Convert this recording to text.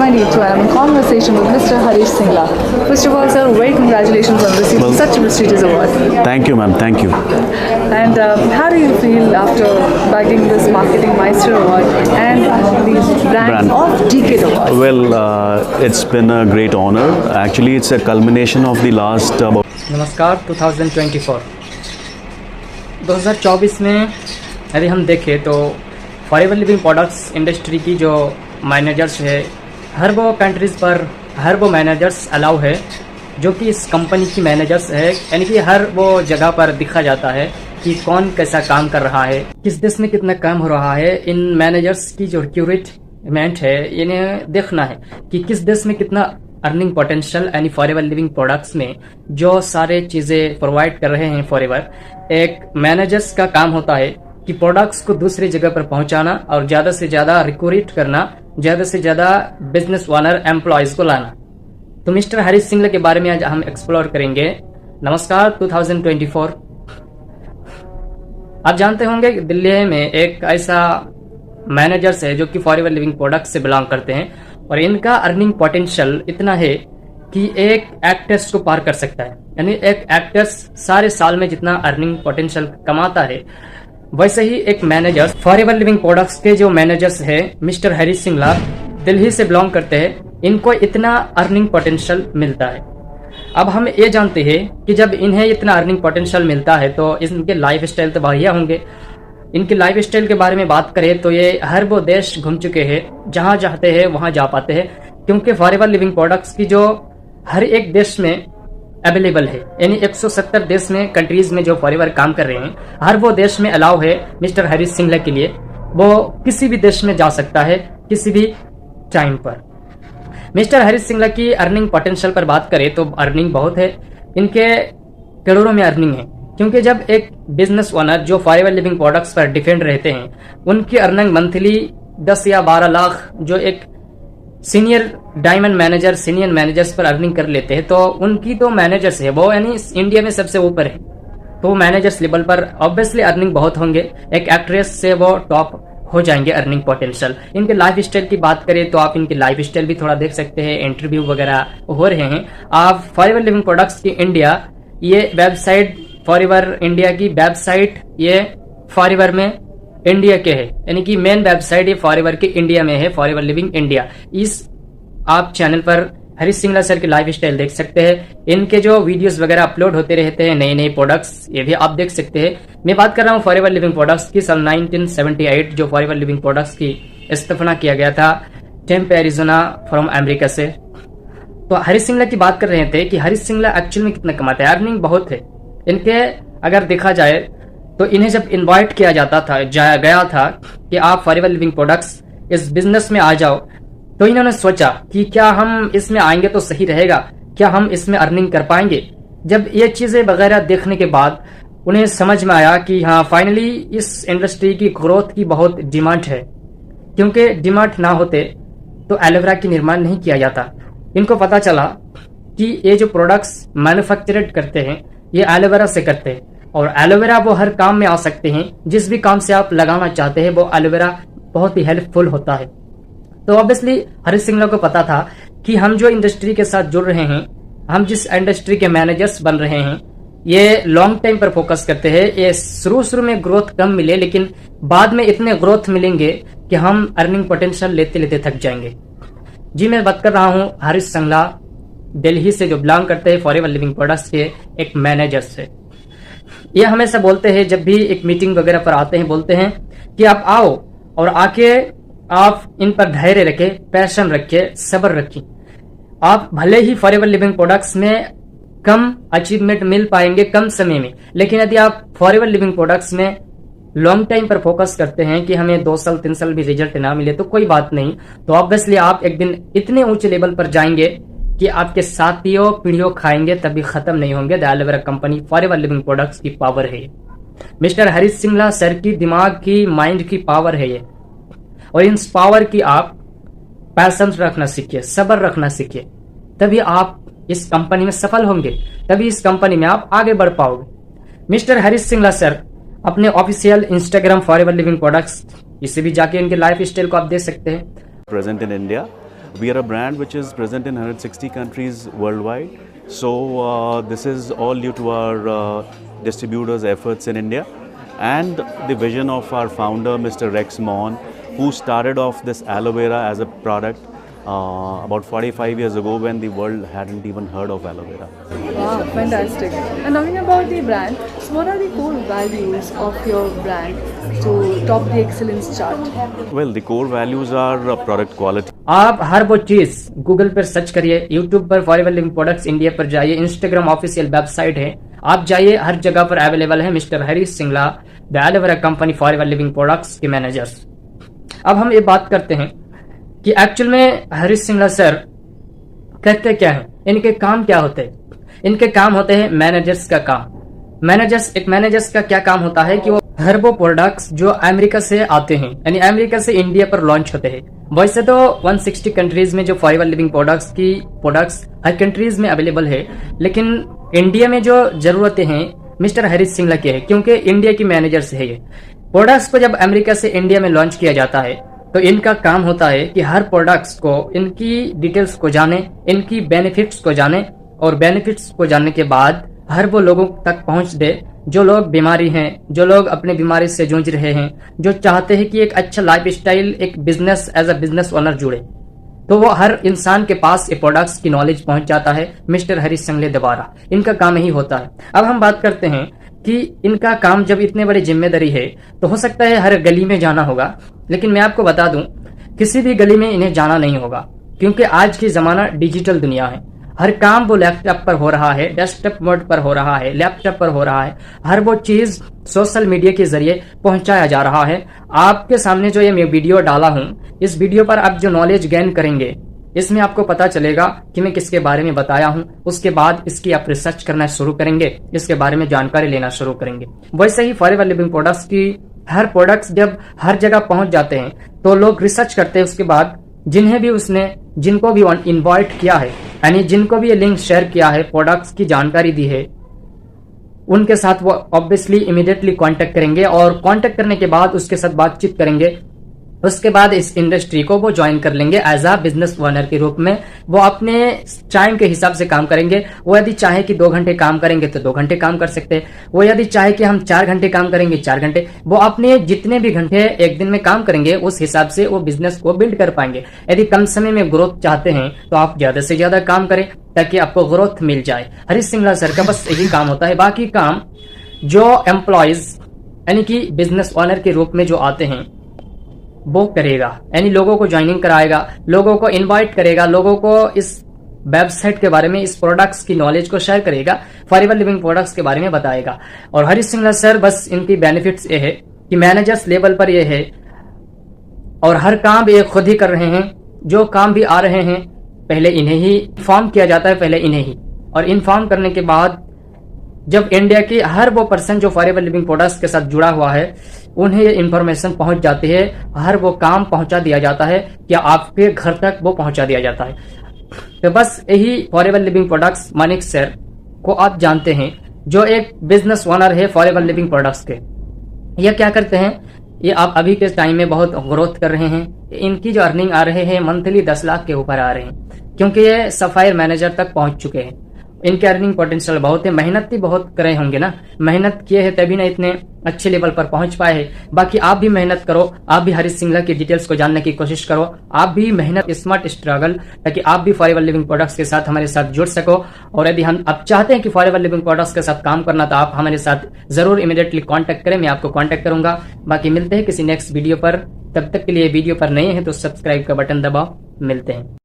2022 and I'm in conversation with Mr. Harish Singla. First of all, sir, very congratulations on receiving such a prestigious award. Thank you, ma'am. Thank you. And how do you feel after bagging this Marketing Maestro Award and the brand of Decade Award? Well, it's been a great honor. Actually, it's a culmination of the last about नमस्कार 2024 में यदि हम देखें तो forever living products industry की जो managers है हर वो कंट्रीज़ पर हर वो मैनेजर्स अलाउ है जो कि इस कंपनी की मैनेजर्स है, यानी कि हर वो जगह पर दिखा जाता है कि कौन कैसा काम कर रहा है, किस देश में कितना काम हो रहा है। इन मैनेजर्स की जो रिक्रूटमेंट है इन्हें देखना है कि किस देश में कितना अर्निंग पोटेंशियल, यानी फॉरएवर लिविंग प्रोडक्ट्स में जो सारे चीज़ें प्रोवाइड कर रहे हैं फॉरएवर, एक मैनेजर्स का काम होता है कि प्रोडक्ट्स को दूसरी जगह पर पहुंचाना और ज़्यादा से ज़्यादा रिक्रूट करना, ज़्यादा से ज़्यादा बिजनेस ओनर एम्प्लॉयज़ को लाना। तो मिस्टर हरीश सिंगला के बारे में आज हम एक्सप्लोर करेंगे। नमस्कार 2024। आप जानते होंगे कि दिल्ली में एक ऐसा मैनेजर्स है जो कि फॉरएवर लिविंग प्रोडक्ट से बिलोंग करते हैं और इनका अर्निंग पोटेंशियल इतना है कि एक एक्टर्स को पार कर सकता है। यानी एक एक्टर्स सारे साल में जितना अर्निंग पोटेंशियल कमाता है वैसे ही एक मैनेजर फॉरएवर लिविंग प्रोडक्ट्स के जो मैनेजर्स है मिस्टर हरीश सिंगला दिल्ली से बिलोंग करते हैं, इनको इतना अर्निंग पोटेंशियल मिलता है। अब हम ये जानते हैं कि जब इन्हें इतना अर्निंग पोटेंशियल मिलता है तो इनके लाइफ स्टाइल तो बढ़िया होंगे। इनकी लाइफ स्टाइल के बारे में बात करें तो ये हर वो देश घूम चुके हैं, जहां चाहते हैं वहां जा पाते हैं, क्योंकि फॉरएवर लिविंग प्रोडक्ट्स की जो हर एक देश में अवेलेबल है, यानी 170 देश में कंट्रीज में जो फॉरएवर काम कर रहे हैं हर वो देश में अलाउ है मिस्टर हरीश सिंगला के लिए। वो किसी भी देश में जा सकता है किसी भी टाइम पर। मिस्टर हरीश सिंगला की अर्निंग पोटेंशियल पर बात करें तो अर्निंग बहुत है, इनके करोड़ों में अर्निंग है, क्योंकि जब एक बिजनेस ओनर जो फॉरएवर लिविंग प्रोडक्ट्स पर डिपेंड रहते हैं उनकी अर्निंग मंथली 10 या 12 लाख जो एक senior diamond manager senior managers पर अर्निंग कर लेते हैं, तो उनकी तो मैनेजर्स है वो यानी इंडिया में सबसे ऊपर है, तो मैनेजर्स लेवल पर ऑब्वियसली अर्निंग बहुत होंगे। एक एक्ट्रेस से वो टॉप हो जाएंगे अर्निंग पोटेंशियल। इनके लाइफ स्टाइल की बात करें तो आप इनकी लाइफ स्टाइल भी थोड़ा देख सकते हैं, इंटरव्यू वगैरह हो रहे हैं। आप फॉरएवर लिविंग प्रोडक्ट्स की इंडिया ये वेबसाइट फॉरएवर इंडिया की वेबसाइट ये फॉरएवर में इंडिया के है, यानी कि मेन वेबसाइट ये फॉरएवर के इंडिया में है, फॉरएवर लिविंग इंडिया। इस आप चैनल पर हरीश सिंगला सर की लाइफ स्टाइल देख सकते हैं, इनके जो वीडियोस वगैरह अपलोड होते रहते हैं, नए नए प्रोडक्ट्स ये भी आप देख सकते हैं। मैं बात कर रहा हूँ फॉरएवर लिविंग प्रोडक्ट्स की। साल 1978 जो फॉरएवर लिविंग प्रोडक्ट्स की स्थापना किया गया था टेम्पे एरिजोना फ्रॉम अमेरिका से। तो हरीश सिंगला की बात कर रहे थे कि हरीश सिंगला एक्चुअल में कितना कमाते हैं, अर्निंग बहुत है इनके। अगर देखा जाए तो इन्हें जब इनवाइट किया गया था कि आप फॉरएवर लिविंग प्रोडक्ट्स इस बिजनेस में आ जाओ, तो इन्होंने सोचा कि क्या हम इसमें आएंगे तो सही रहेगा, क्या हम इसमें अर्निंग कर पाएंगे। जब ये चीजें वगैरह देखने के बाद उन्हें समझ में आया कि हाँ फाइनली इस इंडस्ट्री की ग्रोथ की बहुत डिमांड है, क्योंकि डिमांड ना होते तो एलोवेरा की निर्माण नहीं किया जाता। इनको पता चला कि ये जो प्रोडक्ट्स मैन्युफैक्चर्ड करते हैं ये एलोवेरा से करते हैं, और एलोवेरा वो हर काम में आ सकते हैं, जिस भी काम से आप लगाना चाहते हैं वो एलोवेरा बहुत ही हेल्पफुल होता है। तो ऑब्वियसली हरीश सिंगला को पता था कि हम जो इंडस्ट्री के साथ जुड़ रहे हैं, हम जिस इंडस्ट्री के मैनेजर्स बन रहे हैं, ये लॉन्ग टाइम पर फोकस करते हैं। ये शुरू में ग्रोथ कम मिले, लेकिन बाद में इतने ग्रोथ मिलेंगे कि हम अर्निंग पोटेंशियल लेते लेते थक जाएंगे। जी मैं बात कर रहा हूँ हरीश सिंगला दिल्ली से जो बिलोंग करते हैं फॉरएवर लिविंग प्रोडक्ट्स के एक मैनेजर से। ये हमेशा बोलते हैं जब भी एक मीटिंग वगैरह पर आते हैं, बोलते हैं कि आप आओ और आके आप इन पर धैर्य रखें, पैशन रखें, सब्र रखें। आप भले ही फॉरएवर लिविंग प्रोडक्ट्स में कम अचीवमेंट मिल पाएंगे कम समय में, लेकिन यदि आप फॉरएवर लिविंग प्रोडक्ट्स में लॉन्ग टाइम पर फोकस करते हैं कि हमें 2 साल 3 साल भी रिजल्ट ना मिले तो कोई बात नहीं, तो ऑब्वियसली आप एक दिन इतने ऊंचे लेवल पर जाएंगे कि आपके साथियों पीढ़ियों खाएंगे तभी खत्म नहीं होंगे। The aloe vera company forever living products की पावर है। मिस्टर हरीश सिंगला सर की दिमाग की माइंड की पावर है ये, और इन पावर की आप पैशन रखना सीखिए, सब्र रखना सीखिए, तभी आप इस कंपनी में सफल होंगे, तभी इस कंपनी में आप आगे बढ़ पाओगे। मिस्टर हरीश सिंगला सर अपने official Instagram forever living products, इसे भी जाके इनके लाइफ स्टाइल को आप देख सकते हैं। present in India. We are a brand which is present in 160 countries worldwide. So this is all due to our distributors' efforts in India and the vision of our founder, Mr. Rex Mon, who started off this aloe vera as a product about 45 years ago when the world hadn't even heard of aloe vera. Wow, fantastic. And talking about the brand, so what are the core values of your brand to top the excellence chart? Well, the core values are product quality. आप हर वो चीज Google पर search करिए, YouTube पर forever living products India पर जाइए, Instagram official website है, आप जाइए, हर जगह पर अवेलेबल है mister Harish Singla, the aloe vera vera company forever living products के मैनेजर्स। अब हम ये बात करते हैं कि एक्चुअल में हरीश सिंगला सर कहते क्या है, इनके काम क्या होते हैं। इनके काम होते हैं मैनेजर्स का काम। एक मैनेजर्स का क्या काम होता है कि वो हर्बो प्रोडक्ट्स जो अमेरिका से आते हैं, यानी अमेरिका से इंडिया पर लॉन्च होते हैं। वैसे तो 160 कंट्रीज में जो फॉरएवर लिविंग प्रोडक्ट्स हर कंट्रीज में अवेलेबल है, लेकिन इंडिया में जो जरूरतें हैं मिस्टर हरीश सिंगला की है, क्योंकि इंडिया की मैनेजर्स है ये। प्रोडक्ट्स को जब अमेरिका से इंडिया में लॉन्च किया जाता है तो इनका काम होता है कि हर प्रोडक्ट्स को, इनकी डिटेल्स को जाने, इनकी बेनिफिट्स को जाने, और बेनिफिट्स को जानने के बाद हर वो लोगों तक पहुंच दे जो लोग बीमारी हैं, जो लोग अपने बीमारी से जूझ रहे हैं, जो चाहते हैं कि एक अच्छा लाइफस्टाइल, एक business as a business owner जुड़े, तो वो हर इंसान के पास ये प्रोडक्ट्स की नॉलेज पहुंच जाता है मिस्टर हरीश सिंगला द्वारा। इनका काम यही होता है। अब हम बात करते हैं कि इनका काम जब इतने बड़ी जिम्मेदारी है तो हो सकता है हर गली में जाना होगा, लेकिन मैं आपको बता दूं किसी भी गली में इन्हें जाना नहीं होगा, क्योंकि आज की जमाना डिजिटल दुनिया है। हर काम वो लैपटॉप पर हो रहा है, डेस्कटॉप मोड पर हो रहा है, लैपटॉप पर हो रहा है, हर वो चीज सोशल मीडिया के जरिए पहुंचाया जा रहा है। आपके सामने जो ये मैं वीडियो डाला हूं, इस वीडियो पर आप जो नॉलेज गेन करेंगे, इसमें आपको पता चलेगा कि मैं किसके बारे में बताया हूं। उसके बाद इसकी आप रिसर्च करना शुरू करेंगे, इसके बारे में जानकारी लेना शुरू करेंगे। वैसे ही फॉरएवर लिविंग प्रोडक्ट्स की हर प्रोडक्ट्स जब हर जगह पहुंच जाते हैं तो लोग रिसर्च करते हैं। उसके बाद जिनको भी इनवाइट किया है, यानी जिनको भी ये लिंक शेयर किया है, प्रोडक्ट्स की जानकारी दी है, उनके साथ वो ऑब्वियसली इमीडिएटली कांटेक्ट करेंगे, और कांटेक्ट करने के बाद उसके साथ बातचीत करेंगे। उसके बाद इस इंडस्ट्री को वो ज्वाइन कर लेंगे एज अ बिजनेस ओनर के रूप में। वो अपने टाइम के हिसाब से काम करेंगे। वो यदि चाहे कि 2 घंटे काम करेंगे तो 2 घंटे काम कर सकते हैं। वो यदि चाहे कि हम 4 घंटे काम करेंगे 4 घंटे, वो अपने जितने भी घंटे एक दिन में काम करेंगे उस हिसाब से वो बिजनेस को बिल्ड कर पाएंगे। यदि कम समय में ग्रोथ चाहते हैं तो आप ज्यादा से ज्यादा काम करें ताकि आपको ग्रोथ मिल जाए। हरीश सिंगला सर का बस यही काम होता है। बाकी काम जो एम्प्लॉयज यानी कि बिजनेस ओनर के रूप में जो आते हैं वो करेगा, यानी लोगों को ज्वाइनिंग कराएगा, लोगों को इनवाइट करेगा, लोगों को इस वेबसाइट के बारे में, इस प्रोडक्ट्स की नॉलेज को शेयर करेगा, फॉरएवर लिविंग प्रोडक्ट्स के बारे में बताएगा। और हरीश सिंगला सर बस इनकी बेनिफिट्स ये है कि मैनेजर्स लेवल पर ये है, और हर काम ये खुद ही कर रहे हैं। जो काम भी आ रहे हैं पहले इन्हें ही इन्फॉर्म किया जाता है, पहले इन्हें ही, और इन्फॉर्म करने के बाद जब इंडिया की हर वो पर्सन जो फॉरएवर लिविंग प्रोडक्ट्स के साथ जुड़ा हुआ है उन्हें ये इन्फॉर्मेशन पहुंच जाती है, हर वो काम पहुंचा दिया जाता है, या आपके घर तक वो पहुंचा दिया जाता है। तो बस यही forever living products Manik sir को आप जानते हैं, जो एक बिजनेस ओनर है फॉरएवर लिविंग प्रोडक्ट्स के। ये क्या करते हैं, ये आप अभी के टाइम में बहुत ग्रोथ कर रहे हैं। इनकी जो अर्निंग आ रहे हैं मंथली 10 लाख के ऊपर आ रहे हैं, क्योंकि ये सफायर मैनेजर तक पहुंच चुके हैं। इनके अर्निंग पोटेंशियल बहुत है। मेहनत भी बहुत करे होंगे ना, मेहनत किए हैं तभी ना इतने अच्छे लेवल पर पहुंच पाए हैं। बाकी आप भी मेहनत करो, आप भी हरीश सिंगला की डिटेल्स को जानने की कोशिश करो, आप भी मेहनत, स्मार्ट स्ट्रगल, ताकि आप भी फॉरएवर लिविंग प्रोडक्ट्स के साथ हमारे साथ जुड़ सको। और यदि हम आप चाहते हैं कि फॉरएवर लिविंग प्रोडक्ट्स के साथ काम करना, तो आप हमारे साथ जरूर इमीडिएटली कॉन्टेक्ट करें, मैं आपको कॉन्टेक्ट करूंगा। बाकी मिलते हैं किसी नेक्स्ट वीडियो पर, तब तक के लिए वीडियो पर नए हैं तो सब्सक्राइब का बटन दबाओ। मिलते हैं।